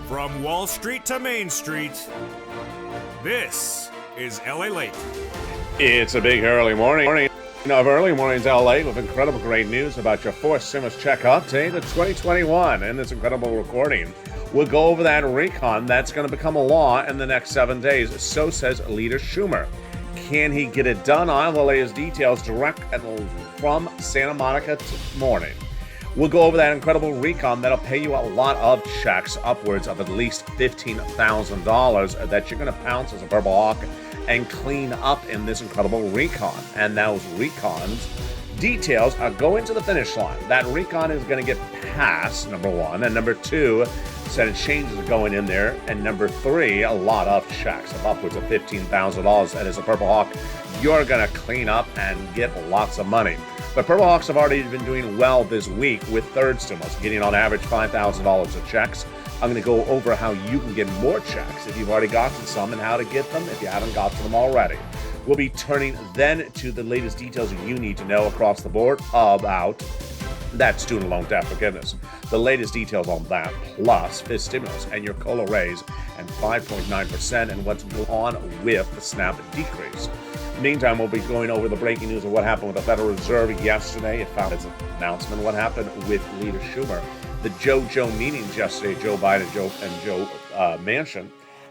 From Wall Street to Main Street, this is LA Late. It's a big early morning of Early Mornings LA with incredible great news about your fourth stimulus check update of 2021 and this incredible recording. We'll go over that recon that's going to become a law in the next 7 days, so says Leader Schumer. Can he get it done? I'll relay his details direct from Santa Monica morning. We'll go over that incredible recon that'll pay you a lot of checks, upwards of at least $15,000 that you're going to pounce as a Purple Hawk and clean up in this incredible recon. And those recons details are going to the finish line. That recon is going to get passed, number one. And number two, Senate changes are going in there. And number three, a lot of checks of upwards of $15,000. And as a Purple Hawk, you're going to clean up and get lots of money. But Purple Hawks have already been doing well this week with third stimulus, getting on average $5,000 of checks. I'm going to go over how you can get more checks if you've already gotten some and how to get them if you haven't gotten them already. We'll be turning then to the latest details you need to know across the board about that student loan debt forgiveness. The latest details on that, plus fifth stimulus and your COLA raise and 5.9% and what's going on with the SNAP decrease. Meantime, we'll be going over the breaking news of what happened with the Federal Reserve yesterday. It found its announcement, what happened with Leader Schumer, the Joe meetings yesterday, Joe Biden and Joe Manchin,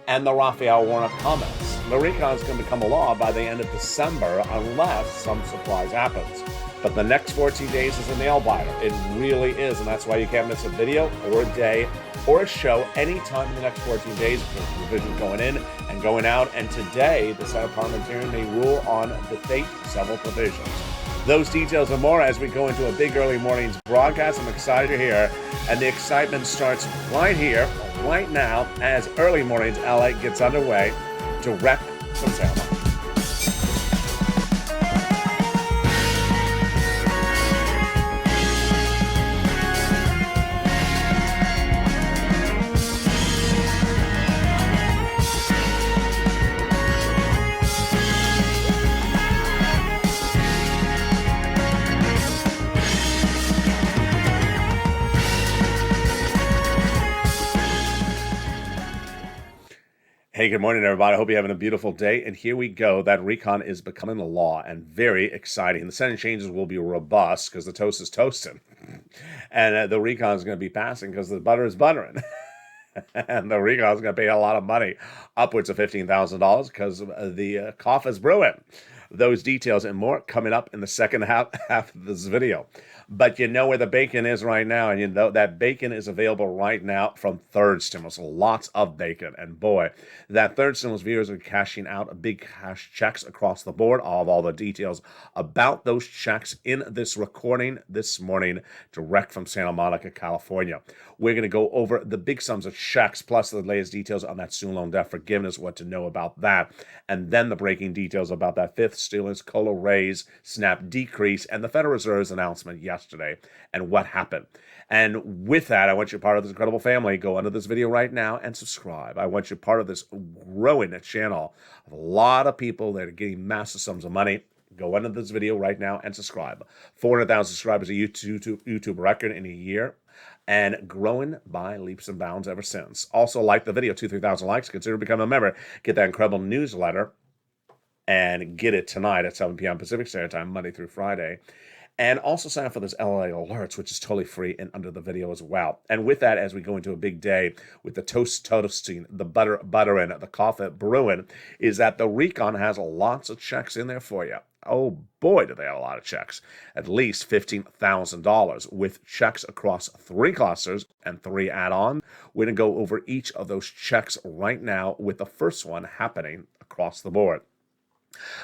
and the Raphael Warnock comments. The recon is going to become a law by the end of December unless some surprise happens. But the next 14 days is a nail biter. It really is, and that's why you can't miss a video or a day or a show anytime in the next 14 days. There's provisions going in and going out, and today the Senate parliamentarian may rule on the fate of several provisions. Those details and more as we go into a big early morning's broadcast. I'm excited you're here, and the excitement starts right here, right now, as Early Mornings LA gets underway, direct from Santa Monica. Hey, good morning, everybody. I hope you're having a beautiful day. And here we go. That recon is becoming a law and very exciting. The Senate changes will be robust because the toast is toasting. And the recon is going to be passing because the butter is buttering. And the recon is going to pay a lot of money, upwards of $15,000 because the cough is brewing. Those details and more coming up in the second half of this video. But you know where the bacon is right now, and you know that bacon is available right now from third stimulus. Lots of bacon, and boy, that third stimulus viewers are cashing out big cash checks across the board. I'll have all the details about those checks in this recording this morning, direct from Santa Monica, California. We're going to go over the big sums of checks, plus the latest details on that student loan debt forgiveness, what to know about that, and then the breaking details about that fifth stimulus, COLA raise, SNAP decrease, and the Federal Reserve's announcement yesterday and what happened. And with that, I want you part of this incredible family. Go under this video right now and subscribe. I want you part of this growing channel of a lot of people that are getting massive sums of money. Go under this video right now and subscribe. 400,000 subscribers, a YouTube record in a year, and growing by leaps and bounds ever since. Also, like the video, 2,000-3,000 likes. Consider becoming a member. Get that incredible newsletter and get it tonight at 7 p.m. Pacific Standard Time, Monday through Friday. And also sign up for this LA Alerts, which is totally free and under the video as well. And with that, as we go into a big day with the toast toasting, the buttering, the coffee brewing, is that the recon has lots of checks in there for you. Oh boy, do they have a lot of checks. At least $15,000 with checks across 3 clusters and 3 add-ons. We're going to go over each of those checks right now with the first one happening across the board.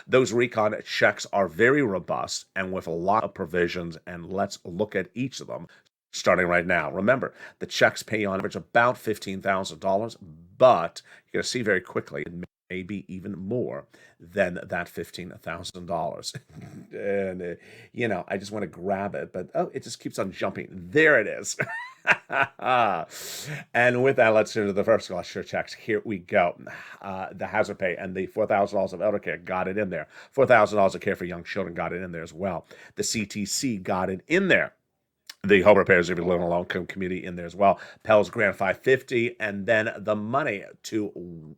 Those recon checks are very robust and with a lot of provisions, and let's look at each of them starting right now. Remember, the checks pay on average about $15,000, but you're going to see very quickly it may be even more than that $15,000. And, I just want to grab it, but it just keeps on jumping. There it is. And with that, let's turn to the first cluster checks. Here we go. The hazard pay and the $4,000 of elder care got it in there. $4,000 of care for young children got it in there as well. The CTC got it in there. the home repairs if you're living in a low-income community in there as well. Pell's Grant 550, and then the money to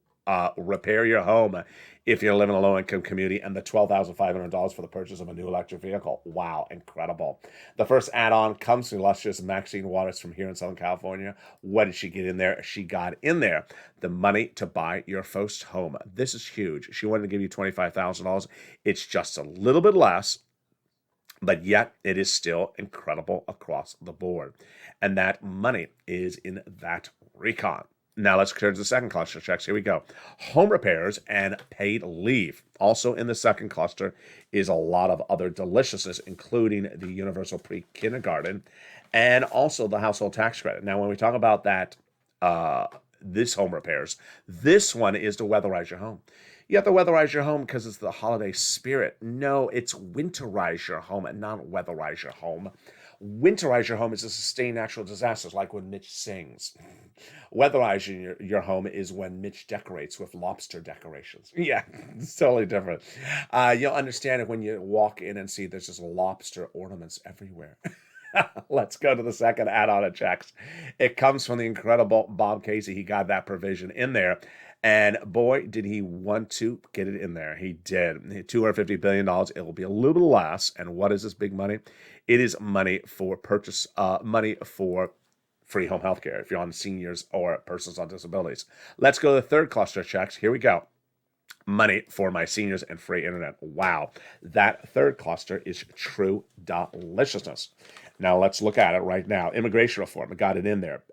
repair your home if you're living in a low-income community, and the $12,500 for the purchase of a new electric vehicle. Wow, incredible. The first add-on comes to illustrious Maxine Waters from here in Southern California. What did she get in there? She got in there the money to buy your first home. This is huge. She wanted to give you $25,000. It's just a little bit less, but yet it is still incredible across the board. And that money is in that recon. Now let's turn to the second cluster checks. Here we go. Home repairs and paid leave. Also in the second cluster is a lot of other deliciousness, including the universal pre-kindergarten and also the household tax credit. Now, when we talk about that, this home repairs, this one is to weatherize your home. You have to weatherize your home because it's the holiday spirit. No, it's winterize your home and not weatherize your home. Winterize your home is to sustain natural disasters, like when Mitch sings. Weatherizing your home is when Mitch decorates with lobster decorations. Yeah, it's totally different. You'll understand it when you walk in and see there's just lobster ornaments everywhere. Let's go to the second add-on of checks. It comes from the incredible Bob Casey. He got that provision in there. And boy, did he want to get it in there. He did. $250 billion. It will be a little bit less. And what is this big money? It is money for money for free home health care if you're on seniors or persons on disabilities. Let's go to the third cluster of checks. Here we go. Money for my seniors and free internet. Wow. That third cluster is true deliciousness. Now let's look at it right now. Immigration reform, I got it in there.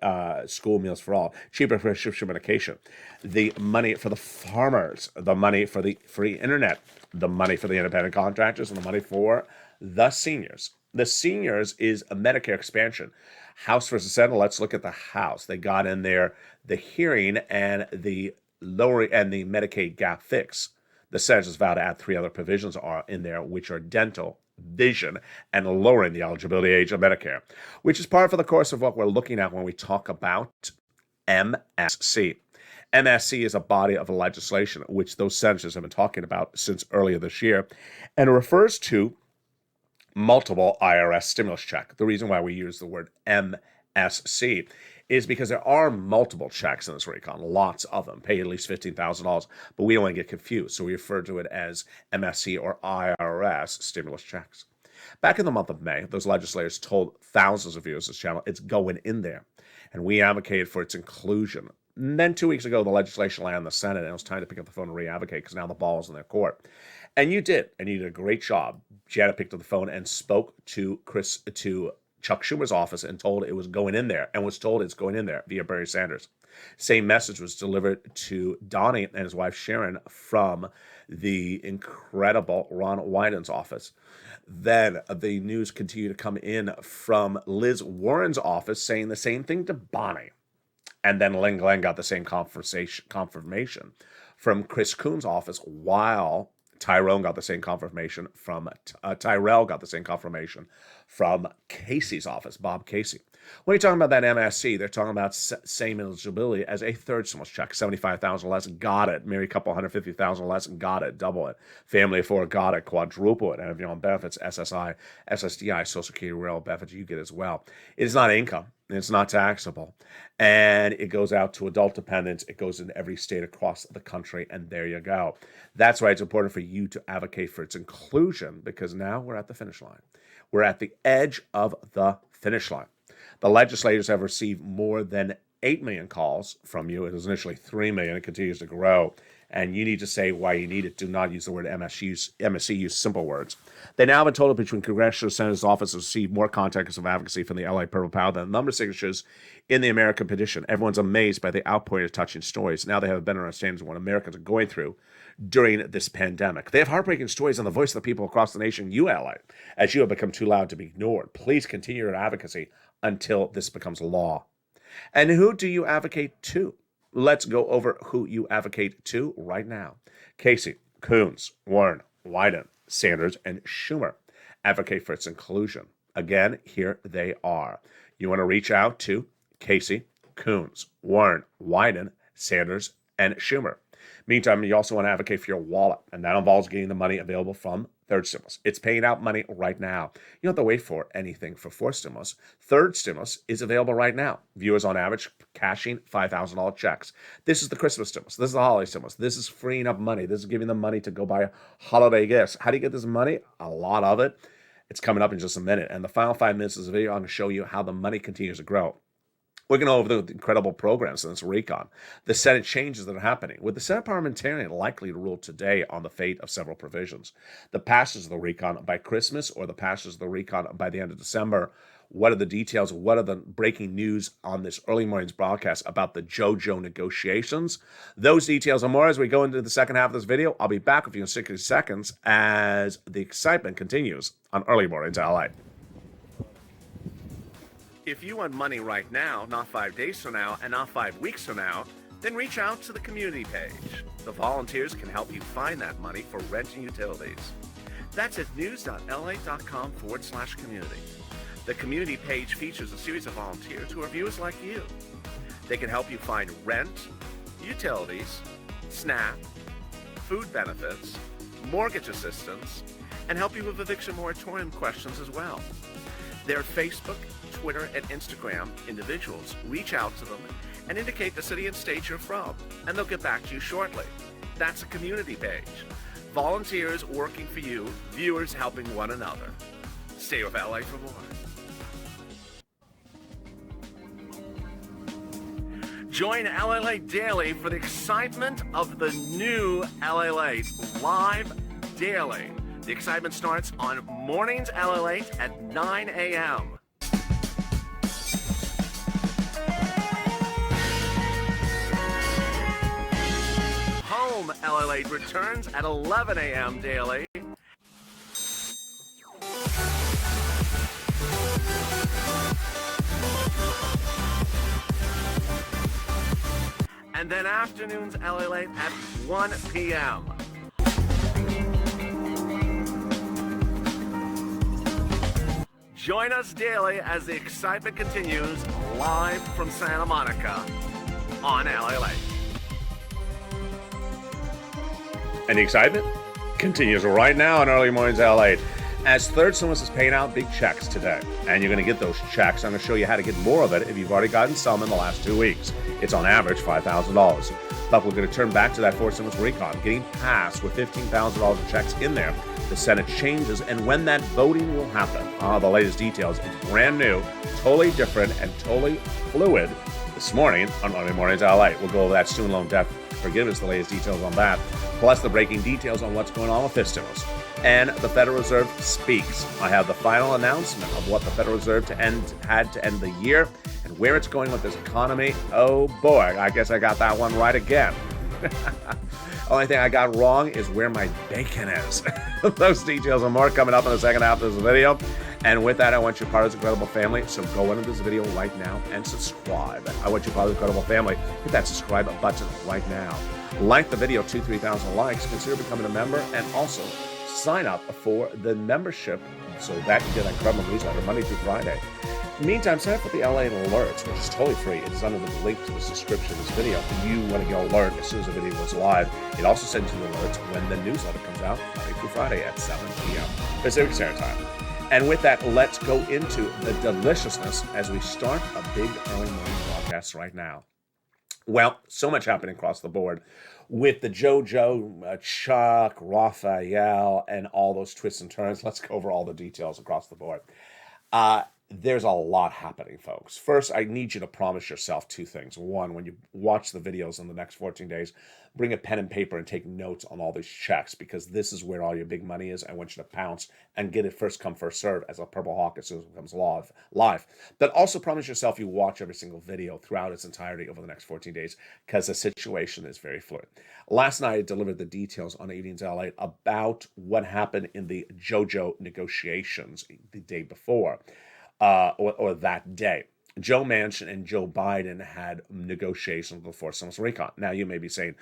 School meals for all, cheaper prescription medication, the money for the farmers, the money for the free internet, the money for the independent contractors, and the money for the seniors. The seniors is a Medicare expansion. House versus Senate. Let's look at the House. They got in there the hearing and the lowering and the Medicaid gap fix. The Senate has vowed to add 3 other provisions are in there, which are dental, vision, and lowering the eligibility age of Medicare, which is part of the course of what we're looking at when we talk about MSC. MSC is a body of legislation which those senators have been talking about since earlier this year, and it refers to multiple IRS stimulus check. The reason why we use the word MSC is because there are multiple checks in this recon, lots of them, pay at least $15,000, but we don't want to get confused, so we refer to it as MSC or IRS stimulus checks. Back in the month of May, those legislators told thousands of viewers of this channel it's going in there, and we advocated for its inclusion. And then 2 weeks ago, the legislation landed in the Senate, and it was time to pick up the phone and re-advocate because now the ball is in their court. And you did, and you did a great job. Janet picked up the phone and spoke to Chuck Schumer's office and told it was going in there, and was told it's going in there via Bernie Sanders. Same message was delivered to Donnie and his wife Sharon from the incredible Ron Wyden's office. Then the news continued to come in from Liz Warren's office saying the same thing to Bonnie. And then Lynn Glenn got the same confirmation from Chris Coons' office, while Tyrell got the same confirmation from Casey's office, Bob Casey. When you're talking about that MSC, they're talking about same eligibility as a third stimulus check, $75,000 less, got it. Maybe a couple $150,000 less, got it. Double it. Family of 4, got it. Quadruple it. And if you're on benefits, SSI, SSDI, Social Security, rural benefits, you get as well. It is not income. It's not taxable. And it goes out to adult dependents. It goes in every state across the country. And there you go. That's why it's important for you to advocate for its inclusion, because now we're at the finish line. We're at the edge of the finish line. The legislators have received more than 8 million calls from you. It was initially 3 million. It continues to grow. And you need to say why you need it. Do not use the word MSC, use simple words. They now have a total between Congressional Senator's office received more contacts of advocacy from the LA Purple Power than the number of signatures in the American petition. Everyone's amazed by the outpouring of touching stories. Now they have a better understanding of what Americans are going through during this pandemic. They have heartbreaking stories on the voice of the people across the nation you ally, as you have become too loud to be ignored. Please continue your advocacy until this becomes law. And who do you advocate to? Let's go over who you advocate to right now. Casey, Coons, Warren, Wyden, Sanders, and Schumer advocate for its inclusion. Again, here they are. You want to reach out to Casey, Coons, Warren, Wyden, Sanders, and Schumer. Meantime, you also want to advocate for your wallet, and that involves getting the money available from third stimulus. It's paying out money right now. You don't have to wait for anything for fourth stimulus. Third stimulus is available right now. Viewers on average cashing $5,000 checks. This is the Christmas stimulus. This is the holiday stimulus. This is freeing up money. This is giving them money to go buy holiday gifts. How do you get this money? A lot of it. It's coming up in just a minute. And the final 5 minutes of the video, I'm going to show you how the money continues to grow. We're going to go over the incredible programs in this recon, the Senate changes that are happening, with the Senate parliamentarian likely to rule today on the fate of several provisions. The passage of the recon by Christmas or the passage of the recon by the end of December. What are the details? What are the breaking news on this early morning's broadcast about the JoJo negotiations? Those details and more as we go into the second half of this video. I'll be back with you in 60 seconds as the excitement continues on Early Mornings LA. If you want money right now, not 5 days from now, and not 5 weeks from now, then reach out to the community page. The volunteers can help you find that money for rent and utilities. That's at news.la.com/community. The community page features a series of volunteers who are viewers like you. They can help you find rent, utilities, SNAP, food benefits, mortgage assistance, and help you with eviction moratorium questions as well. Their Facebook, Twitter, and Instagram individuals reach out to them and indicate the city and state you're from, and they'll get back to you shortly. That's a community page. Volunteers working for you, viewers helping one another. Stay with LA for more. Join LA Daily for the excitement of the new LA live daily. The excitement starts on Mornings LA at 9 a.m. Home LA returns at 11 a.m. daily. And then afternoons LA at 1 p.m. Join us daily as the excitement continues live from Santa Monica on LA. And the excitement continues right now on Early Mornings LA as Third Stimulus is paying out big checks today. And you're going to get those checks. I'm going to show you how to get more of it if you've already gotten some in the last 2 weeks. It's on average $5,000. But we're going to turn back to that Fourth Stimulus recon, getting passed with $15,000 of checks in there. The Senate changes, and when that voting will happen. The latest details. It's brand new, totally different, and totally fluid this morning on Early Mornings LA. We'll go over that student loan debt forgiveness, the latest details on that, plus the breaking details on what's going on with this stimulus. And the Federal Reserve speaks. I have the final announcement of what the Federal Reserve had to end the year and where it's going with this economy. Oh boy, I guess I got that one right again. Only thing I got wrong is where my bacon is. Those details and more coming up in the second half of this video. And with that, I want you part of this incredible family. So go into this video right now and subscribe. I want you part of the incredible family. Hit that subscribe button right now. Like the video, 2,000-3,000 likes. Consider becoming a member and also sign up for the membership so that you get an incredible newsletter Monday through Friday. Meantime, sign up for the LA Alerts, which is totally free. It's under the link to the description of this video. If you want to get an alert as soon as the video goes live, it also sends you alerts when the newsletter comes out Monday through Friday at 7 p.m. Pacific Standard Time. And with that, let's go into the deliciousness as we start a big early morning broadcast right now. Well, so much happening across the board with the JoJo, Chuck, Raphael, and all those twists and turns. Let's go over all the details across the board. There's a lot happening, folks. First, I need you to promise yourself two things. One, when you watch the videos in the next 14 days, bring a pen and paper and take notes on all these checks, because this is where all your big money is. I want you to pounce and get it first come, first serve as a Purple Hawk as soon as it becomes live. But also promise yourself you watch every single video throughout its entirety over the next 14 days, because the situation is very fluid. Last night, I delivered the details on Evenings LA about what happened in the JoJo negotiations the day before. Or that day. Joe Manchin and Joe Biden had negotiations before Stimulus recon. Now, you may be saying,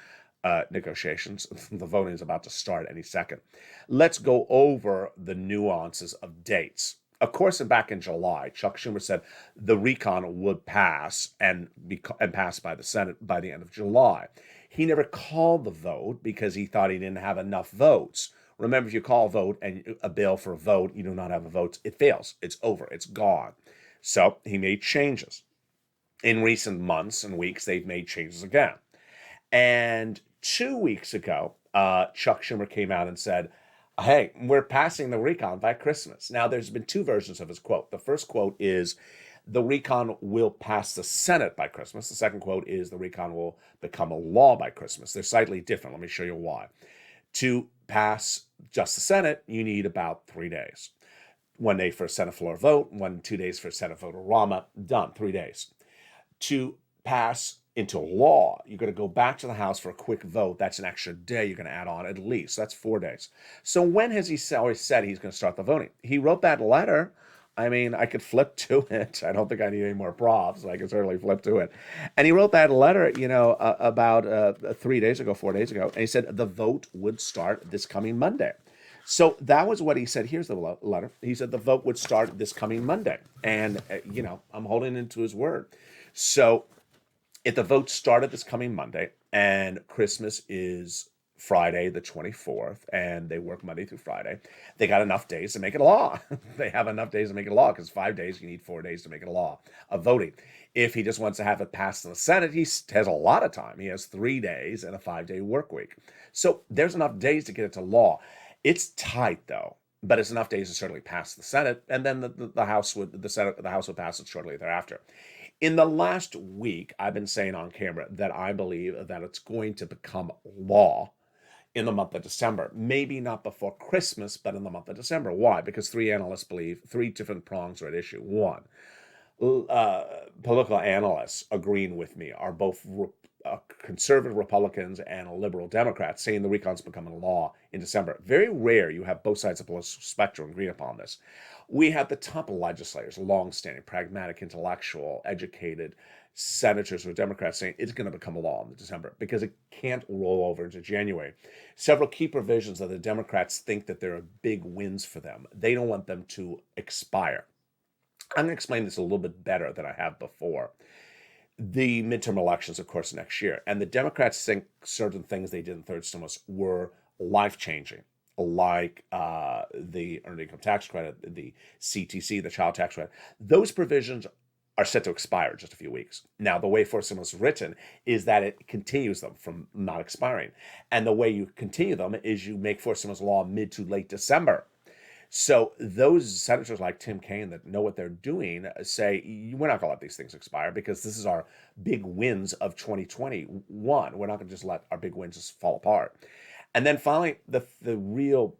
negotiations, the voting is about to start any second. Let's go over the nuances of dates. Of course, and back in July, Chuck Schumer said the recon would pass and pass by the Senate by the end of July. He never called the vote because he thought he didn't have enough votes. Remember, if you call a vote and a bill for a vote, you do not have a vote, it fails. It's over. It's gone. So he made changes. In recent months and weeks, they've made changes again. And 2 weeks ago, Chuck Schumer came out and said, hey, we're passing the recon by Christmas. Now, there's been two versions of his quote. The first quote is, the recon will pass the Senate by Christmas. The second quote is, the recon will become a law by Christmas. They're slightly different. Let me show you why. To pass just the Senate, you need about 3 days. 1 day for a Senate floor vote, 2 days for a Senate vote-a-rama, done, 3 days. To pass into law, you're going to go back to the House for a quick vote. That's an extra day you're going to add on at least. That's 4 days. So when has he always said he's going to start the voting? He wrote that letter. I mean, I could flip to it. I don't think I need any more props. I can certainly flip to it. And he wrote that letter, about 3 days ago, 4 days ago. And he said the vote would start this coming Monday. So that was what he said. Here's the letter. He said the vote would start this coming Monday. And, I'm holding into his word. So if the vote started this coming Monday and Christmas is Friday, the 24th, and they work Monday through Friday, they got enough days to make it a law. They have enough days to make it a law because 5 days, you need 4 days to make it a law of voting. If he just wants to have it passed in the Senate, he has a lot of time. He has 3 days and a 5-day work week. So there's enough days to get it to law. It's tight, though, but it's enough days to certainly pass the Senate, and then the House would pass it shortly thereafter. In the last week, I've been saying on camera that I believe that it's going to become law in the month of December. Maybe not before Christmas, but in the month of December. Why? Because three analysts believe 3 different prongs are at issue. One, political analysts agreeing with me are both conservative Republicans and liberal Democrats saying the recon's becoming law in December. Very rare you have both sides of the political spectrum agree upon this. We have the top legislators, long-standing, pragmatic, intellectual, educated senators who are Democrats saying it's going to become a law in December because it can't roll over into January. Several key provisions that the Democrats think that there are big wins for them. They don't want them to expire. I'm going to explain this a little bit better than I have before. The midterm elections, of course, next year. And the Democrats think certain things they did in third stimulus were life-changing, like the earned income tax credit, the CTC, the child tax credit. Those provisions are set to expire in just a few weeks. Now, the way fourth stimulus is written is that it continues them from not expiring. And the way you continue them is you make fourth stimulus law mid to late December. So those senators like Tim Kaine that know what they're doing say, we're not going to let these things expire because this is our big wins of 2021. We're not going to just let our big wins just fall apart. And then finally, the real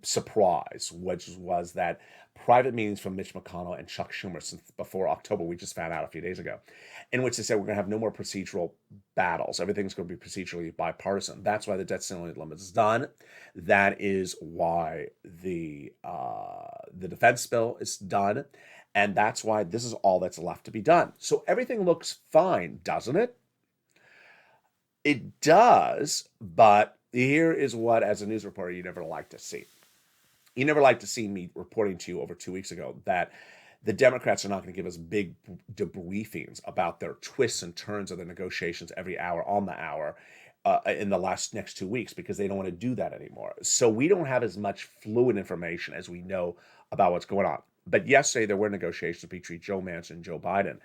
surprise, which was that private meetings from Mitch McConnell and Chuck Schumer since before October, we just found out a few days ago, in which they said we're going to have no more procedural battles. Everything's going to be procedurally bipartisan. That's why the debt ceiling limit is done. That is why the defense bill is done. And that's why this is all that's left to be done. So everything looks fine, doesn't it? It does, but here is what, as a news reporter, you never like to see. You never like to see me reporting to you over 2 weeks ago that the Democrats are not going to give us big debriefings about their twists and turns of the negotiations every hour on the hour in the next 2 weeks because they don't want to do that anymore. So we don't have as much fluid information as we know about what's going on. But yesterday there were negotiations between Joe Manchin and Joe Biden.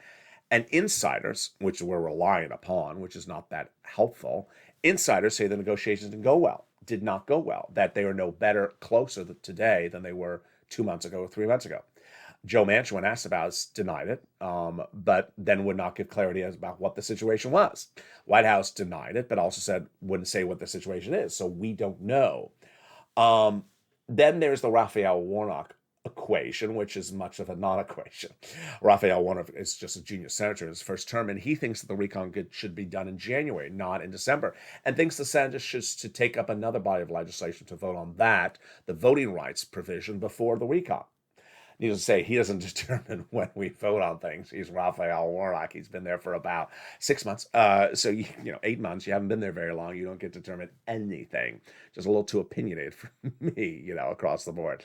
And insiders, which we're relying upon, which is not that helpful, insiders say the negotiations did not go well, that they are no better, closer today than they were 2 months ago or 3 months ago. Joe Manchin, when asked about it, denied it, but then would not give clarity about what the situation was. White House denied it, but also said wouldn't say what the situation is, so we don't know. Then there's the Raphael Warnock equation, which is much of a non-equation. Raphael Warnock is just a junior senator in his first term, and he thinks that the recon should be done in January, not in December, and thinks the Senate should take up another body of legislation to vote on that, the voting rights provision, before the recon. Needless to say, he doesn't determine when we vote on things. He's Raphael Warnock. He's been there for about 6 months. So, 8 months, you haven't been there very long. You don't get to determine anything. Just a little too opinionated for me, across the board.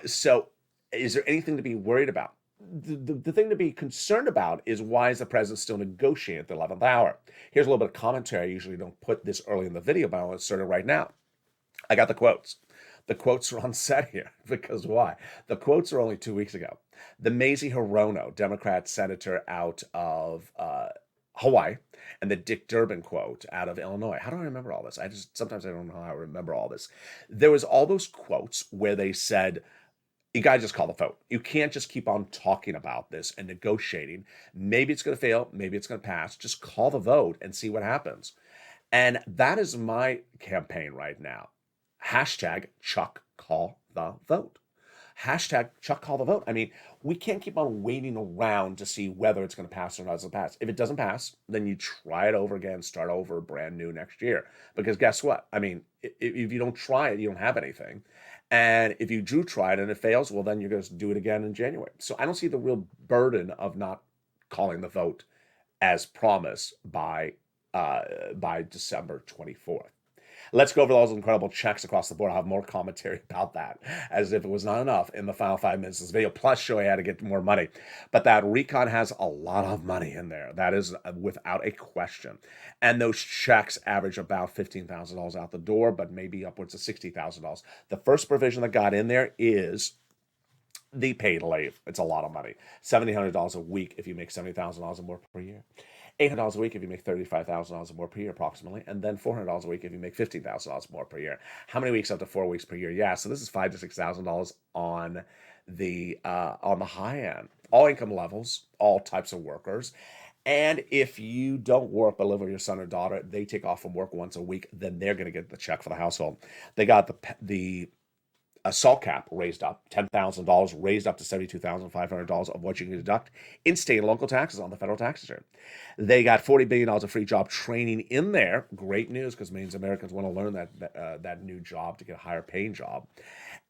So Is there anything to be worried about? The thing to be concerned about is, why is the president still negotiating at the 11th hour? Here's a little bit of commentary. I usually don't put this early in the video, but I'll insert it right now. I got the quotes. The quotes are on set here because why? The quotes are only 2 weeks ago. The Mazie Hirono, Democrat senator out of Hawaii, and the Dick Durbin quote out of Illinois. How do I remember all this? Sometimes I don't know how I remember all this. There was all those quotes where they said, you gotta just call the vote. You can't just keep on talking about this and negotiating. Maybe it's gonna fail, maybe it's gonna pass. Just call the vote and see what happens. And that is my campaign right now. Hashtag Chuck Call the Vote. Hashtag Chuck Call the Vote. I mean, we can't keep on waiting around to see whether it's going to pass or not. Doesn't pass. If it doesn't pass, then you try it over again, start over brand new next year. Because guess what? I mean, if you don't try it, you don't have anything. And if you do try it and it fails, well, then you're going to do it again in January. So I don't see the real burden of not calling the vote as promised by December 24th. Let's go over those incredible checks across the board. I'll have more commentary about that, as if it was not enough in the final 5 minutes of this video, plus show you how to get more money. But that recon has a lot of money in there. That is without a question. And those checks average about $15,000 out the door, but maybe upwards of $60,000. The first provision that got in there is the paid leave. It's a lot of money. $1,700 a week if you make $70,000 or more per year. $800 a week if you make $35,000 or more per year, approximately, and then $400 a week if you make $15,000 more per year. How many weeks? Up to 4 weeks per year. Yeah, so this is $5,000 to $6,000 on the high end. All income levels, all types of workers. And if you don't work but live with your son or daughter, they take off from work once a week, then they're going to get the check for the household. They got the SALT cap raised up, $10,000, raised up to $72,500 of what you can deduct in state and local taxes on the federal tax return. They got $40 billion of free job training in there. Great news, because millions of Americans want to learn that new job to get a higher paying job.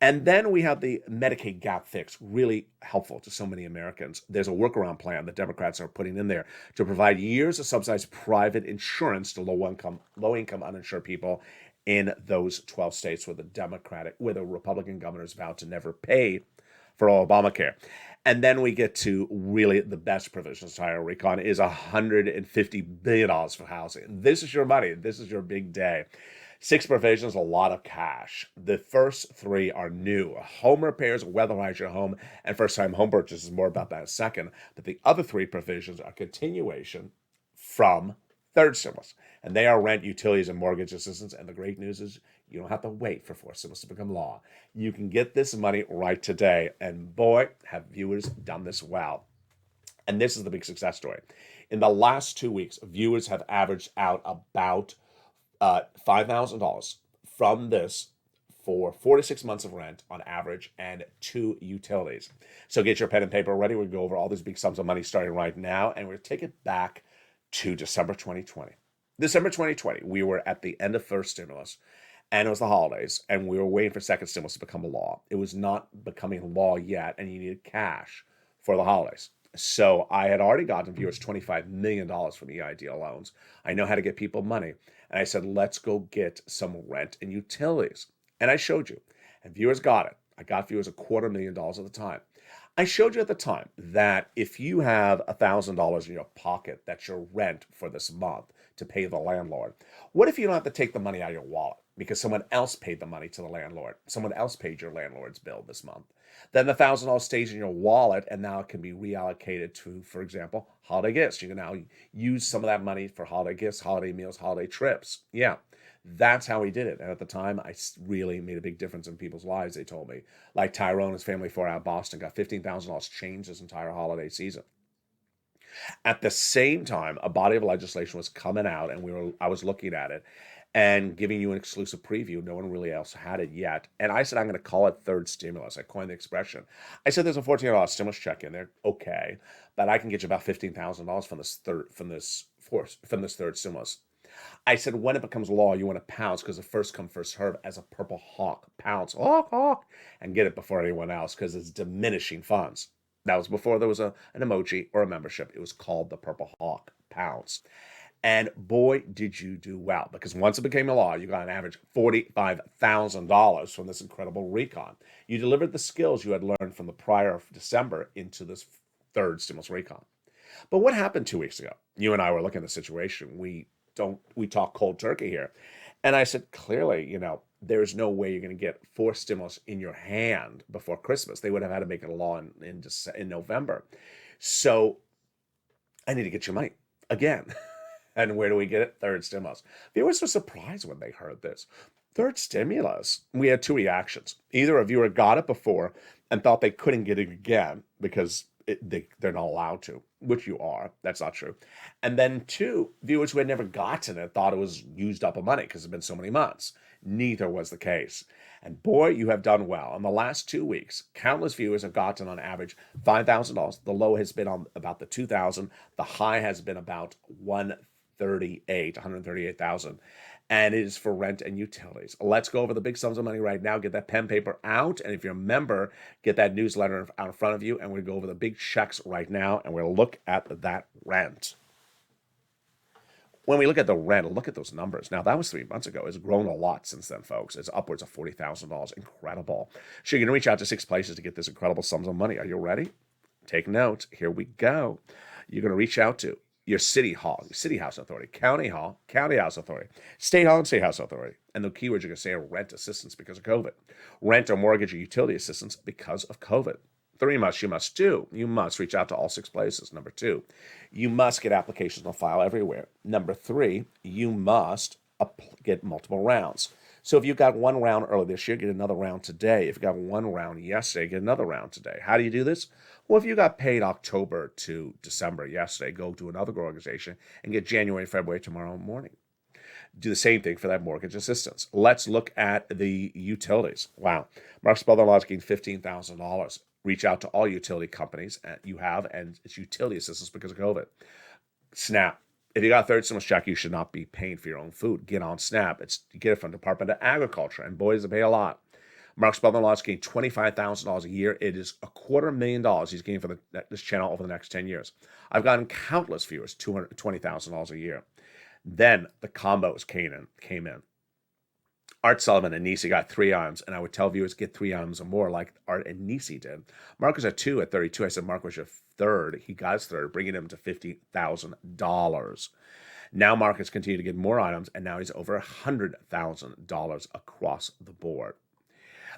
And then we have the Medicaid gap fix, really helpful to so many Americans. There's a workaround plan that Democrats are putting in there to provide years of subsidized private insurance to low-income uninsured people in those 12 states where the Republican governors vowed to never pay for Obamacare. And then we get to really the best provisions. Entire recon is $150 billion for housing. This is your money. This is your big day. 6 provisions, a lot of cash. The first 3 are new. Home repairs, weatherize your home, and first-time home purchases. More about that in a second. But the other 3 provisions are continuation from third stimulus, and they are rent, utilities, and mortgage assistance. And the great news is you don't have to wait for fourth stimulus to become law. You can get this money right today. And boy, have viewers done this well. And this is the big success story. In the last 2 weeks, viewers have averaged out about $5,000 from this for 4 to 6 months of rent on average, and 2 utilities. So get your pen and paper ready. We'll go over all these big sums of money starting right now, and we'll take it back to December 2020. December 2020, we were at the end of first stimulus, and it was the holidays, and we were waiting for second stimulus to become a law. It was not becoming law yet, and you needed cash for the holidays. So I had already gotten viewers $25 million from EIDL loans. I know how to get people money. And I said, let's go get some rent and utilities. And I showed you, and viewers got it. I got viewers $250,000 at the time. I showed you at the time that if you have $1,000 in your pocket, that's your rent for this month to pay the landlord. What if you don't have to take the money out of your wallet because someone else paid the money to the landlord? Someone else paid your landlord's bill this month. Then the $1,000 stays in your wallet, and now it can be reallocated to, for example, holiday gifts. You can now use some of that money for holiday gifts, holiday meals, holiday trips. Yeah. That's how he did it. And at the time, I really made a big difference in people's lives, they told me. Like Tyrone, his family out of Boston, got $15,000 changed his entire holiday season. At the same time, a body of legislation was coming out, and I was looking at it and giving you an exclusive preview. No one really else had it yet. And I said, I'm going to call it third stimulus. I coined the expression. I said, there's a $14 stimulus check in there. Okay. But I can get you about $15,000 from this third stimulus. I said, when it becomes law, you want to pounce, because the first come, first serve, as a purple hawk. Pounce, hawk, hawk, and get it before anyone else, because it's diminishing funds. That was before there was an emoji or a membership. It was called the Purple Hawk. Pounce. And boy, did you do well, because once it became a law, you got an average $45,000 from this incredible recon. You delivered the skills you had learned from the prior December into this third stimulus recon. But what happened 2 weeks ago? You and I were looking at the situation. We talk cold turkey here. And I said, clearly, there's no way you're going to get four stimulus in your hand before Christmas. They would have had to make it a law in November. So I need to get your money again. And where do we get it? Third stimulus. Viewers were surprised when they heard this. Third stimulus. We had two reactions. Either a viewer got it before and thought they couldn't get it again because they're not allowed to, which you are. That's not true. And then two, viewers who had never gotten it thought it was used up of money because it's been so many months. Neither was the case. And boy, you have done well. In the last 2 weeks, countless viewers have gotten on average $5,000. The low has been on about the $2,000. The high has been about 138,000. And it is for rent and utilities. Let's go over the big sums of money right now. Get that pen paper out. And if you're a member, get that newsletter out in front of you. And we're going to go over the big checks right now. And we're going to look at that rent. When we look at the rent, look at those numbers. Now, that was 3 months ago. It's grown a lot since then, folks. It's upwards of $40,000. Incredible. So you're going to reach out to 6 places to get this incredible sums of money. Are you ready? Take note. Here we go. You're going to reach out to your city hall, city house authority, county hall, county house authority, state hall and state house authority. And the keywords you're going to say are rent assistance because of COVID, rent or mortgage or utility assistance because of COVID. 3 you must do. You must reach out to all 6 places. Number 2, you must get applications on file everywhere. Number 3, you must get multiple rounds. So if you got 1 round early this year, get another round today. If you got 1 round yesterday, get another round today. How do you do this? Well, if you got paid October to December yesterday, go to another organization and get January and February tomorrow morning. Do the same thing for that mortgage assistance. Let's look at the utilities. Wow. Mark Spelther is getting $15,000. Reach out to all utility companies you have, and it's utility assistance because of COVID. SNAP. If you got a third stimulus check, you should not be paying for your own food. Get on SNAP. You get it from the Department of Agriculture, and boys, they pay a lot. Mark Spelther is getting $25,000 a year. It is $250,000 he's getting for this channel over the next 10 years. I've gotten countless viewers, $220,000 a year. Then the combos came in. Art Sullivan and Nisi got 3 items, and I would tell viewers get 3 items or more like Art and Nisi did. Mark was at 2 at 32. I said, Mark was your third. He got his third, bringing him to $50,000. Now Mark has continued to get more items, and now he's over $100,000 across the board.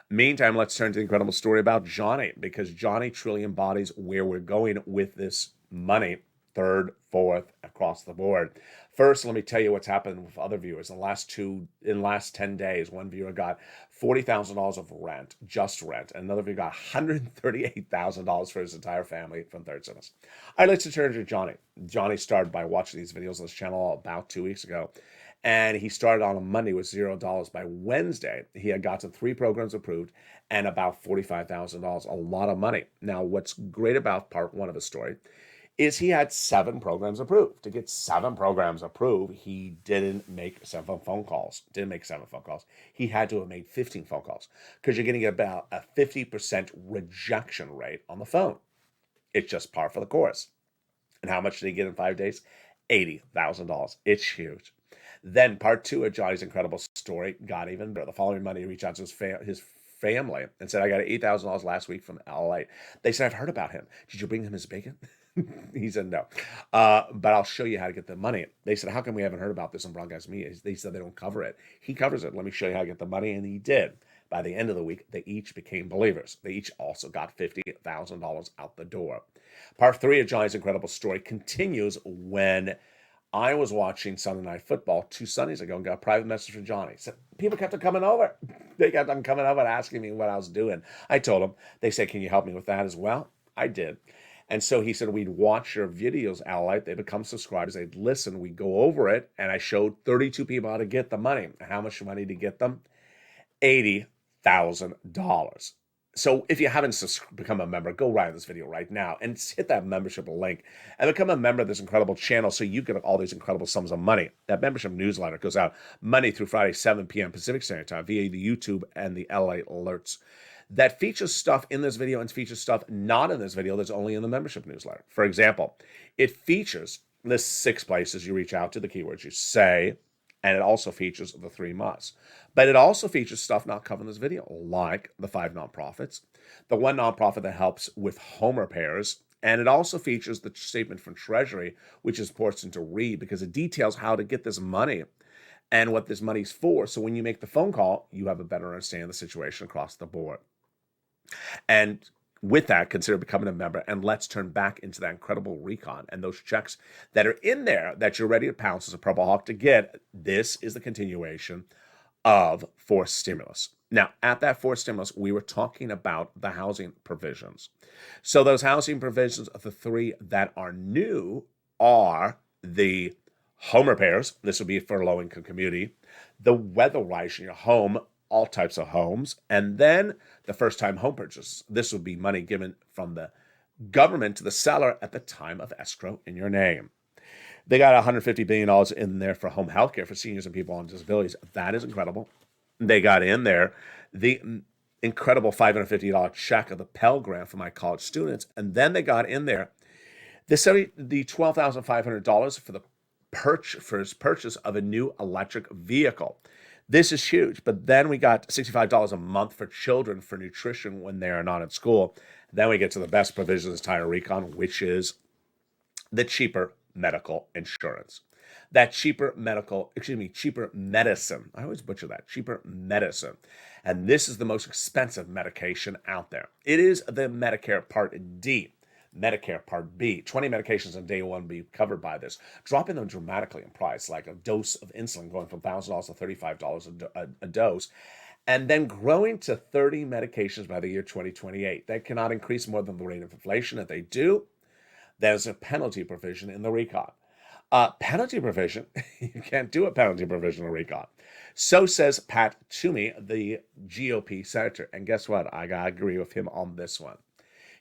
Meantime, let's turn to the incredible story about Johnny, because Johnny truly embodies where we're going with this money. Third, fourth, across the board. First, let me tell you what's happened with other viewers. In the last 10 days, one viewer got $40,000 of rent, just rent. And another viewer got $138,000 for his entire family from third stimulus. I'd like to turn to Johnny. Johnny started by watching these videos on this channel about 2 weeks ago. And he started on a Monday with $0. By Wednesday, he had gotten 3 programs approved and about $45,000, a lot of money. Now, what's great about part 1 of the story is he had 7 programs approved. To get 7 programs approved, he didn't make 7 phone calls. He had to have made 15 phone calls because you're getting about a 50% rejection rate on the phone. It's just par for the course. And how much did he get in 5 days? $80,000. It's huge. Then part 2 of Johnny's incredible story got even better. The following Monday, he reached out to his family and said, I got $8,000 last week from LA. They said, I've heard about him. Did you bring him his bacon? He said, no. But I'll show you how to get the money. They said, how come we haven't heard about this on Broadcast Media? They said they don't cover it. He covers it. Let me show you how to get the money. And he did. By the end of the week, they each became believers. They each also got $50,000 out the door. Part 3 of Johnny's incredible story continues when I was watching Sunday Night Football 2 Sundays ago and got a private message from Johnny. Said, people kept on coming over. They kept on coming over and asking me what I was doing. I told them. They said, can you help me with that as well? I did. And so he said, we'd watch your videos, Allight. They become subscribers. They'd listen. We'd go over it. And I showed 32 people how to get the money. How much money to get them? $80,000. So if you haven't become a member, go right in this video right now and hit that membership link and become a member of this incredible channel so you get all these incredible sums of money. That membership newsletter goes out Monday through Friday, 7 p.m. Pacific Standard Time via the YouTube and the LA Alerts. That features stuff in this video and features stuff not in this video that's only in the membership newsletter. For example, it features Lists 6 places you reach out to, the keywords you say, and it also features the 3 musts. But it also features stuff not covered in this video, like the 5 nonprofits, the one nonprofit that helps with home repairs, and it also features the statement from Treasury, which is important to read because it details how to get this money and what this money's for. So when you make the phone call, you have a better understanding of the situation across the board. And with that, consider becoming a member, and let's turn back into that incredible recon and those checks that are in there that you're ready to pounce as a Purple Hawk to get. This is the continuation of forced stimulus. Now, at that forced stimulus, we were talking about the housing provisions. So those housing provisions of the 3 that are new are the home repairs. This would be for a low-income community. The weatherizing your home, all types of homes, and then the first-time home purchase. This would be money given from the government to the seller at the time of escrow in your name. They got $150 billion in there for home health care for seniors and people on disabilities. That is incredible. They got in there the incredible $550 check of the Pell Grant for my college students, and then they got in there the $12,500 for the purchase of a new electric vehicle. This is huge. But then we got $65 a month for children for nutrition when they are not at school. Then we get to the best provision of this entire recon, which is the cheaper medical insurance. That cheaper medicine. I always butcher that. Cheaper medicine. And this is the most expensive medication out there. It is the Medicare Part D. Medicare Part B. 20 medications on day one be covered by this, dropping them dramatically in price, like a dose of insulin going from $1,000 to $35 a dose, and then growing to 30 medications by the year 2028. That cannot increase more than the rate of inflation. If they do, there's a penalty provision in the recon. Penalty provision, you can't do a penalty provision in the recon. So says Pat Toomey, the GOP senator. And guess what? I gotta agree with him on this one.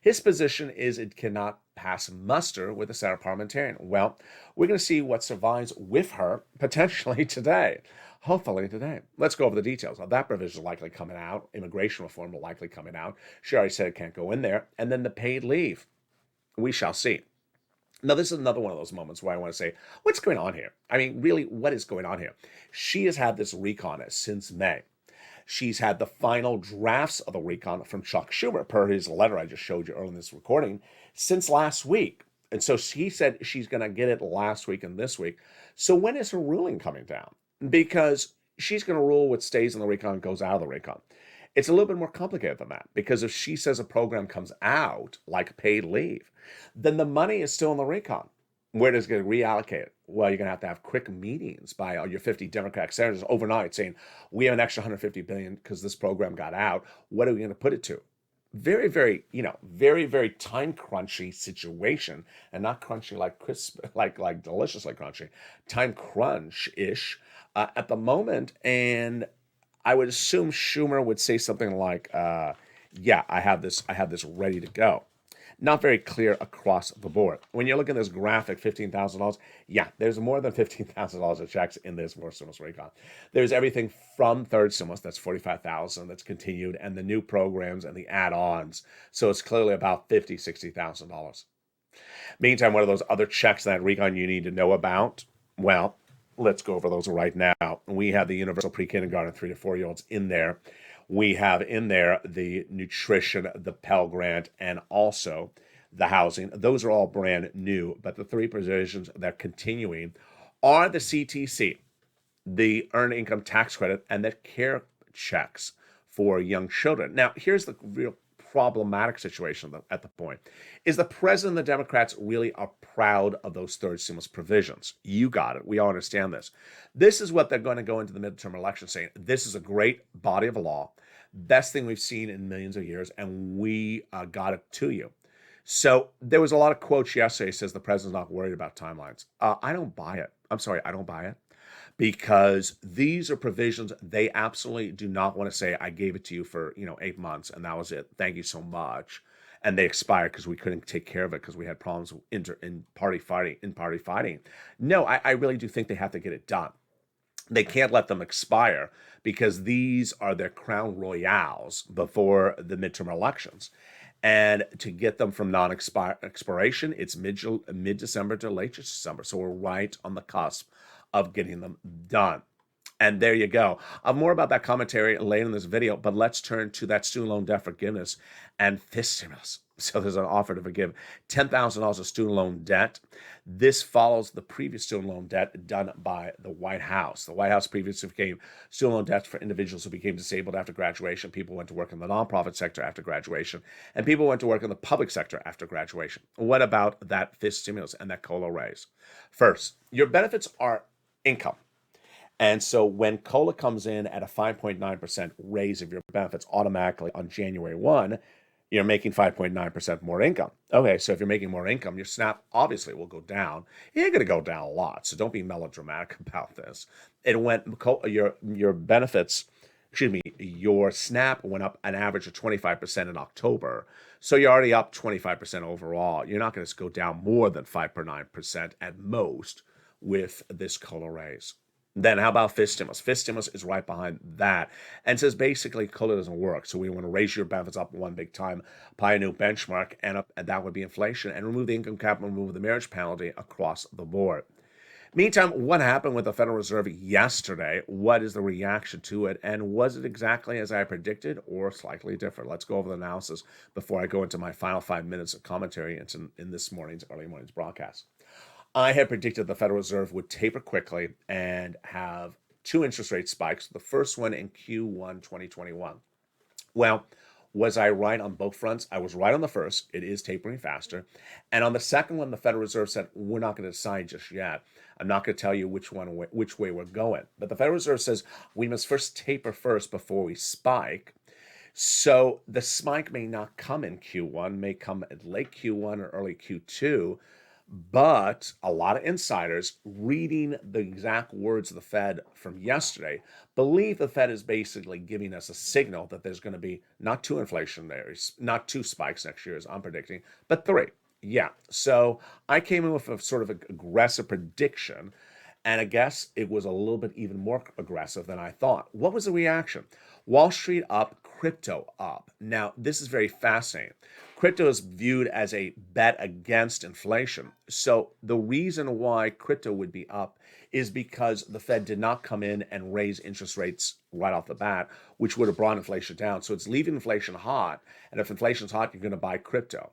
His position is it cannot pass muster with a Senate parliamentarian. Well, we're going to see what survives with her potentially today. Hopefully today. Let's go over the details. Now, that provision is likely coming out. Immigration reform will likely coming out. She already said it can't go in there. And then the paid leave. We shall see. Now, this is another one of those moments where I want to say, what's going on here? I mean, really, what is going on here? She has had this recon since May. She's had the final drafts of the recon from Chuck Schumer, per his letter I just showed you earlier in this recording, since last week. And so he said she's going to get it last week and this week. So when is her ruling coming down? Because she's going to rule what stays in the recon goes out of the recon. It's a little bit more complicated than that, because if she says a program comes out, like paid leave, then the money is still in the recon. Where does it get reallocated? Well, you're going to have quick meetings by all your 50 Democratic senators overnight saying, we have an extra $150 billion because this program got out. What are we going to put it to? Very, very, very, very time crunchy situation, and not crunchy like crisp, like deliciously crunchy, time crunch-ish at the moment. And I would assume Schumer would say something like, yeah, I have this ready to go. Not very clear across the board. When you look at this graphic, $15,000, yeah, there's more than $15,000 of checks in this more stimulus recon. There's everything from third stimulus, that's $45,000, that's continued, and the new programs and the add-ons. So it's clearly about $50,000, $60,000. Meantime, what are those other checks that recon you need to know about? Well, let's go over those right now. We have the universal pre-kindergarten 3 to 4-year-olds in there. We have in there the nutrition, the Pell Grant, and also the housing. Those are all brand new, but the 3 provisions that are continuing are the CTC, the Earned Income Tax Credit, and the care checks for young children. Now, here's the real problematic situation at the point. Is the president and the Democrats really are proud of those third stimulus provisions? You got it. We all understand this. This is what they're going to go into the midterm election saying. This is a great body of law, best thing we've seen in millions of years, and we got it to you. So there was a lot of quotes yesterday says the president's not worried about timelines. I don't buy it. I'm sorry, I don't buy it. Because these are provisions they absolutely do not want to say, I gave it to you for 8 months and that was it. Thank you so much. And they expired because we couldn't take care of it because we had problems in party fighting. No, I really do think they have to get it done. They can't let them expire because these are their crown royales before the midterm elections. And to get them from non-expiration, it's mid-December to late December. So we're right on the cusp of getting them done. And there you go. More about that commentary later in this video, but let's turn to that student loan debt forgiveness and fist stimulus. So there's an offer to forgive $10,000 of student loan debt. This follows the previous student loan debt done by the White House. The White House previously became student loan debts for individuals who became disabled after graduation. People went to work in the nonprofit sector after graduation, and people went to work in the public sector after graduation. What about that fist stimulus and that COLA raise? First, your benefits are income. And so when COLA comes in at a 5.9% raise of your benefits automatically on January 1, you're making 5.9% more income. Okay, so if you're making more income, your SNAP obviously will go down. It ain't going to go down a lot, so don't be melodramatic about this. It went, your benefits, your SNAP went up an average of 25% in October. So you're already up 25% overall. You're not going to go down more than 5.9% at most with this COLA raise. Then how about fist stimulus? Fist stimulus is right behind that and says basically COLA doesn't work. So we want to raise your benefits up one big time, apply a new benchmark, and that would be inflation, and remove the income cap and remove the marriage penalty across the board. Meantime, what happened with the Federal Reserve yesterday? What is the reaction to it? And was it exactly as I predicted or slightly different? Let's go over the analysis before I go into my final 5 minutes of commentary in this early morning's broadcast. I had predicted the Federal Reserve would taper quickly and have two interest rate spikes, the first one in Q1 2021. Well, was I right on both fronts? I was right on the first. It is tapering faster. And on the second one, the Federal Reserve said, we're not going to decide just yet. I'm not going to tell you which way we're going. But the Federal Reserve says we must first taper first before we spike. So the spike may not come in Q1, may come at late Q1 or early Q2. But a lot of insiders reading the exact words of the Fed from yesterday believe the Fed is basically giving us a signal that there's going to be not two spikes next year, as I'm predicting, but three. Yeah. So I came in with a sort of aggressive prediction, and I guess it was a little bit even more aggressive than I thought. What was the reaction? Wall Street up, crypto up. Now, this is very fascinating. Crypto is viewed as a bet against inflation. So the reason why crypto would be up is because the Fed did not come in and raise interest rates right off the bat, which would have brought inflation down. So it's leaving inflation hot. And if inflation's hot, you're going to buy crypto.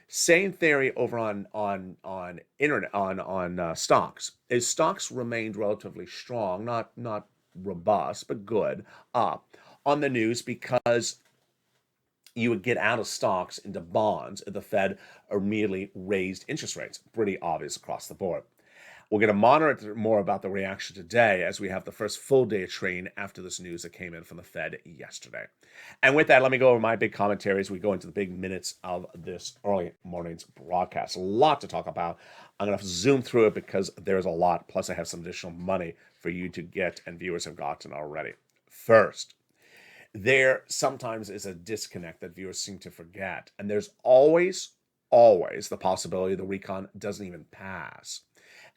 Same theory over on stocks. Is stocks remained relatively strong, not robust, but good, up on the news because you would get out of stocks into bonds if the Fed immediately raised interest rates. Pretty obvious across the board. We're going to monitor more about the reaction today as we have the first full day of trading after this news that came in from the Fed yesterday. And with that, let me go over my big commentary as we go into the big minutes of this early morning's broadcast. A lot to talk about. I'm going to zoom through it because there's a lot. Plus, I have some additional money for you to get, and viewers have gotten already. First, there sometimes is a disconnect that viewers seem to forget. And there's always the possibility the recon doesn't even pass.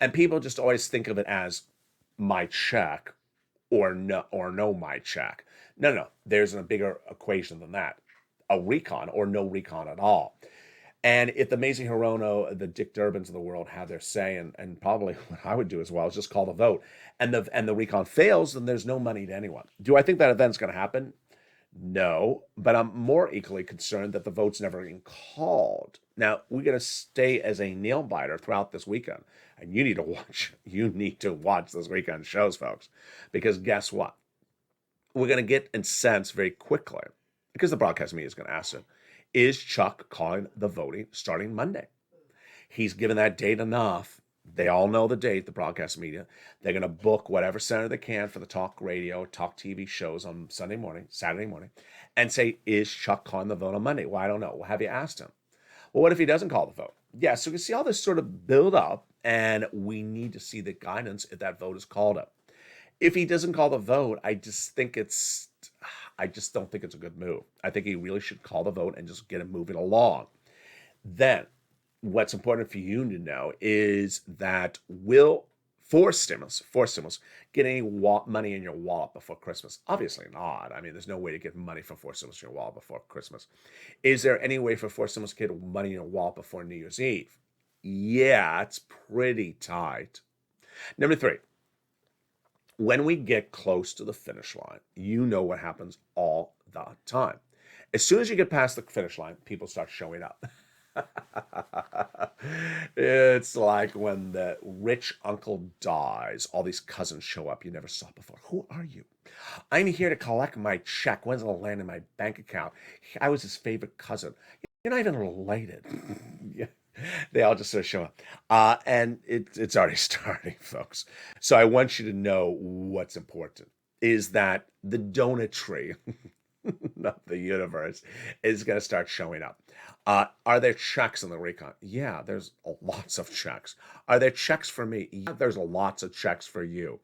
And people just always think of it as my check or no my check. No. There's a bigger equation than that. A recon or no recon at all. And if the Mazie Hirono, the Dick Durbins of the world have their say, and probably what I would do as well is just call the vote, and the recon fails, then there's no money to anyone. Do I think that event's going to happen? No, but I'm more equally concerned that the vote's never getting called. Now, we're going to stay as a nail biter throughout this weekend, and you need to watch those weekend shows, folks, because guess what? We're going to get incensed very quickly because the broadcast media is going to ask him, is Chuck calling the voting starting Monday? He's given that date enough. They all know the date, the broadcast media. They're going to book whatever center they can for the talk radio, talk TV shows on Saturday morning, and say, is Chuck calling the vote on Monday? Well, I don't know. Well, have you asked him? Well, what if he doesn't call the vote? Yeah, so you can see all this sort of build up, and we need to see the guidance if that vote is called up. If he doesn't call the vote, I just don't think it's a good move. I think he really should call the vote and just get it moving along. Then, what's important for you to know is that will For stimulus, get any money in your wallet before Christmas? Obviously not. I mean, there's no way to get money for stimulus in your wallet before Christmas. Is there any way for stimulus to get money in your wallet before New Year's Eve? Yeah, it's pretty tight. Number three, when we get close to the finish line, you know what happens all the time. As soon as you get past the finish line, people start showing up. It's like when the rich uncle dies, all these cousins show up you never saw before. Who are you? I'm here to collect my check. When's it gonna land in my bank account? I was his favorite cousin. You're not even related. Yeah. They all just sort of show up. And it's already starting, folks. So I want you to know what's important is that the donut tree of the universe is going to start showing up. Are there checks in the recon? Yeah, there's lots of checks. Are there checks for me? Yeah, there's lots of checks for you.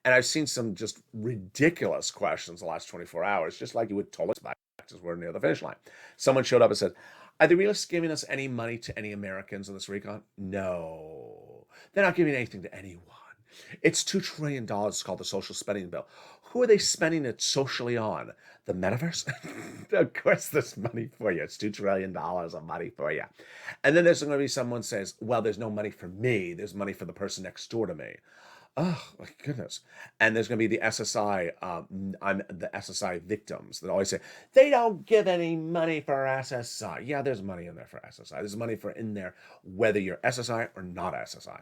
And I've seen some just ridiculous questions the last 24 hours, just like you would totally expect as we're near the finish line. Someone showed up and said, are the realists giving us any money to any Americans in this recon? No, they're not giving anything to anyone. It's $2 trillion called the social spending bill. Who are they spending it socially on? The metaverse? Of course, there's money for you. It's $2 trillion of money for you. And then there's going to be someone says, well, there's no money for me. There's money for the person next door to me. Oh, my goodness. And there's going to be the SSI, I'm the SSI victims that always say, they don't give any money for SSI. Yeah, there's money in there for SSI. There's money for in there, whether you're SSI or not SSI.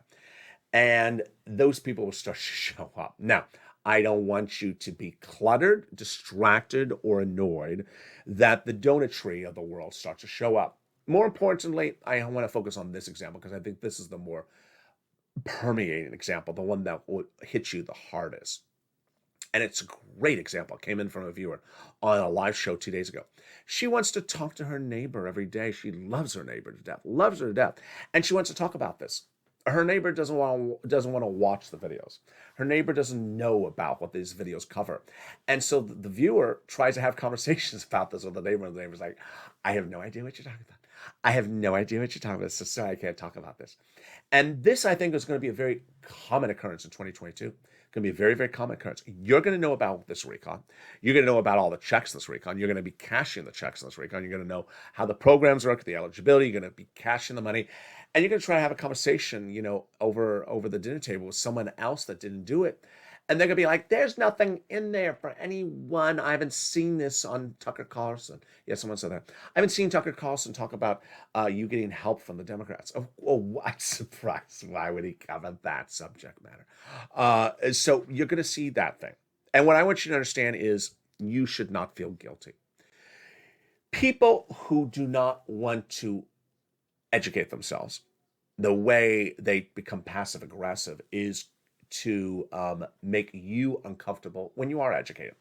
And those people will start to show up. Now, I don't want you to be cluttered, distracted, or annoyed that the donut tree of the world starts to show up. More importantly, I want to focus on this example because I think this is the more permeating example, the one that will hit you the hardest. And it's a great example. It came in from a viewer on a live show 2 days ago. She wants to talk to her neighbor every day. She loves her neighbor to death, loves her to death. And she wants to talk about this. Her neighbor doesn't want to watch the videos. Her neighbor doesn't know about what these videos cover. And so the viewer tries to have conversations about this with the neighbor, and the neighbor's like, I have no idea what you're talking about. I have no idea what you're talking about, so sorry, I can't talk about this. And this, I think, is going to be a very common occurrence in 2022. It's going to be a very, very common occurrence. You're going to know about this recon. You're going to know about all the checks this recon. You're going to be cashing the checks in this recon. You're going to know how the programs work, the eligibility. You're going to be cashing the money. And you're going to try to have a conversation, over the dinner table with someone else that didn't do it. And they're going to be like, there's nothing in there for anyone. I haven't seen this on Tucker Carlson. Yeah, someone said that. I haven't seen Tucker Carlson talk about you getting help from the Democrats. Oh, what surprise. Why would he cover that subject matter? So you're going to see that thing. And what I want you to understand is you should not feel guilty. People who do not want to educate themselves, the way they become passive aggressive is to make you uncomfortable when you are educated.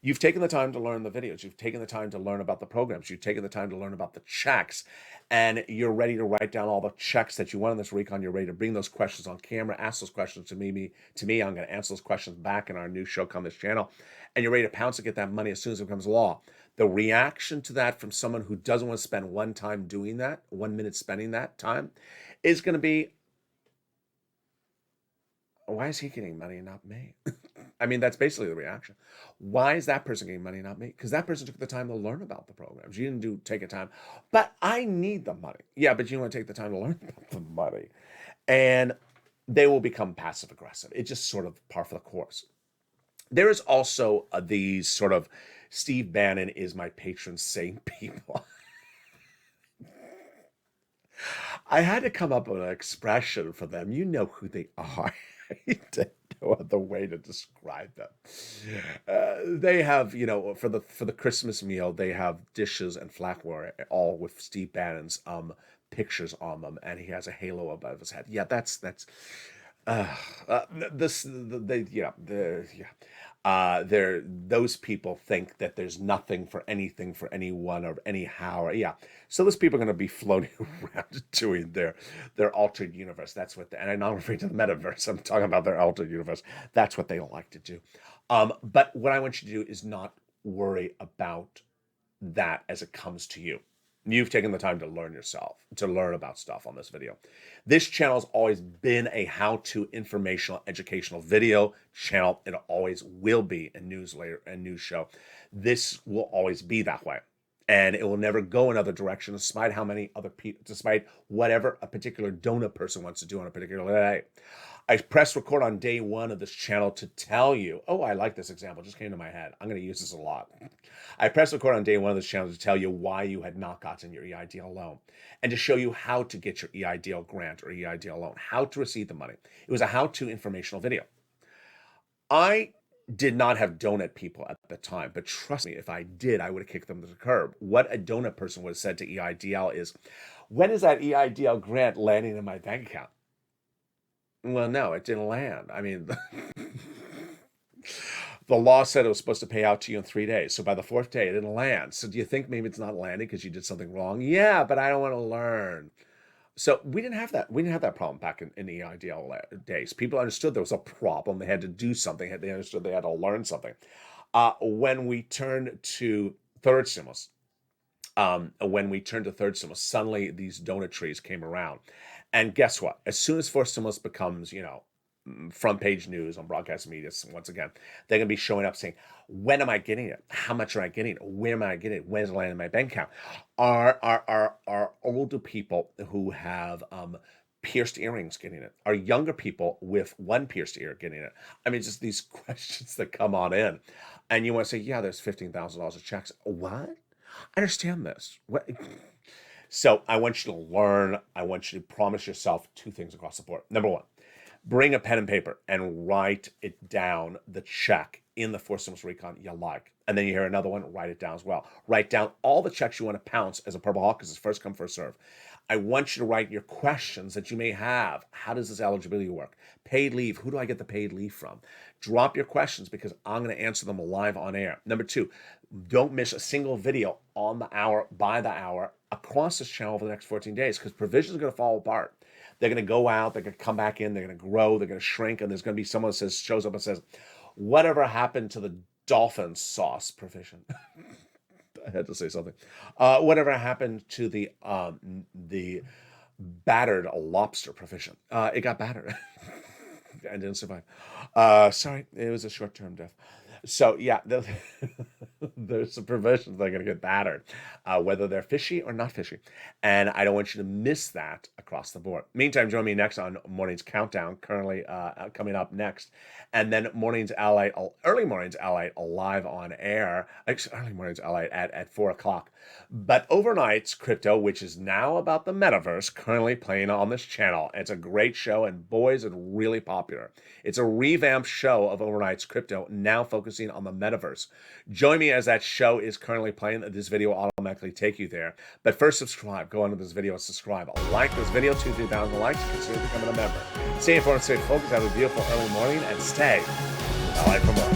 You've taken the time to learn the videos. You've taken the time to learn about the programs. You've taken the time to learn about the checks. And you're ready to write down all the checks that you want in this recon. You're ready to bring those questions on camera, ask those questions to me. I'm going to answer those questions back in our new show on this channel. And you're ready to pounce and get that money as soon as it becomes law. The reaction to that from someone who doesn't want to spend 1 time doing that, 1 minute spending that time, is going to be, why is he getting money and not me? I mean, that's basically the reaction. Why is that person getting money and not me? Because that person took the time to learn about the programs. You didn't take a time, but I need the money. Yeah, but you want to take the time to learn about the money. And they will become passive aggressive. It's just sort of par for the course. There is also these sort of Steve Bannon is my patron saint people. I had to come up with an expression for them. You know who they are. I don't know other way to describe them. They have, for the Christmas meal, they have dishes and flatware, all with Steve Bannon's pictures on them, and he has a halo above his head. Yeah, that's those people think that there's nothing for anything for anyone or anyhow. Yeah. So those people are going to be floating around doing their altered universe. That's what and I'm not referring to the metaverse. I'm talking about their altered universe. That's what they like to do. But what I want you to do is not worry about that as it comes to you. You've taken the time to learn yourself, to learn about stuff on this video. This channel has always been a how-to informational, educational video channel. It always will be a newsletter and news show. This will always be that way. And it will never go another direction, despite how many other people, despite whatever a particular donut person wants to do on a particular day. I pressed record on day one of this channel to tell you, oh, I like this example, it just came to my head. I'm going to use this a lot. I pressed record on day one of this channel to tell you why you had not gotten your EIDL loan and to show you how to get your EIDL grant or EIDL loan, how to receive the money. It was a how-to informational video. I did not have donut people at the time, but trust me, if I did, I would have kicked them to the curb. What a donut person would have said to EIDL is, when is that EIDL grant landing in my bank account? Well, no, it didn't land. I mean, the law said it was supposed to pay out to you in 3 days. So by the 4th day, it didn't land. So do you think maybe it's not landing because you did something wrong? Yeah, but I don't want to learn. So we didn't have that. We didn't have that problem back in the EIDL days. People understood there was a problem. They had to do something. They understood they had to learn something. When we turned to third stimulus, suddenly these donut trees came around. And guess what? As soon as fourth stimulus becomes, front page news on broadcast media, once again, they're going to be showing up saying, when am I getting it? How much am I getting it? Where am I getting it? When is it landing in my bank account? Are older people who have pierced earrings getting it? Are younger people with one pierced ear getting it? I mean, just these questions that come on in. And you want to say, yeah, there's $15,000 of checks. What? I understand this. What? So I want you to learn. I want you to promise yourself 2 things across the board. Number 1, bring a pen and paper and write it down, the check in the fourth stimulus recon you like. And then you hear another one, write it down as well. Write down all the checks you want to pounce as a Purple Hawk, because it's first come, first serve. I want you to write your questions that you may have. How does this eligibility work? Paid leave. Who do I get the paid leave from? Drop your questions, because I'm going to answer them live on air. Number 2, don't miss a single video on the hour, by the hour, across this channel over the next 14 days, because provisions are going to fall apart. They're going to go out, they're going to come back in, they're going to grow, they're going to shrink, and there's going to be someone that shows up and says, whatever happened to the dolphin sauce provision? I had to say something. Whatever happened to the battered lobster provision? It got battered and didn't survive. Sorry, it was a short-term death. So yeah, there's some provisions that are going to get battered, whether they're fishy or not fishy. And I don't want you to miss that across the board. Meantime, join me next on Morning's Countdown, currently coming up next. And then early mornings LA live on air. Actually, early mornings LA at 4 o'clock. But Overnight's Crypto, which is now about the metaverse, currently playing on this channel. It's a great show, and boys, it's really popular. It's a revamped show of Overnight's Crypto, now focusing on the metaverse. Join me as that show is currently playing. This video will automatically take you there. But first, subscribe. Go onto this video and subscribe. Like this video, 2,000 likes, consider becoming a member. Stay informed, stay focused, have a beautiful early morning, and stay LA for more.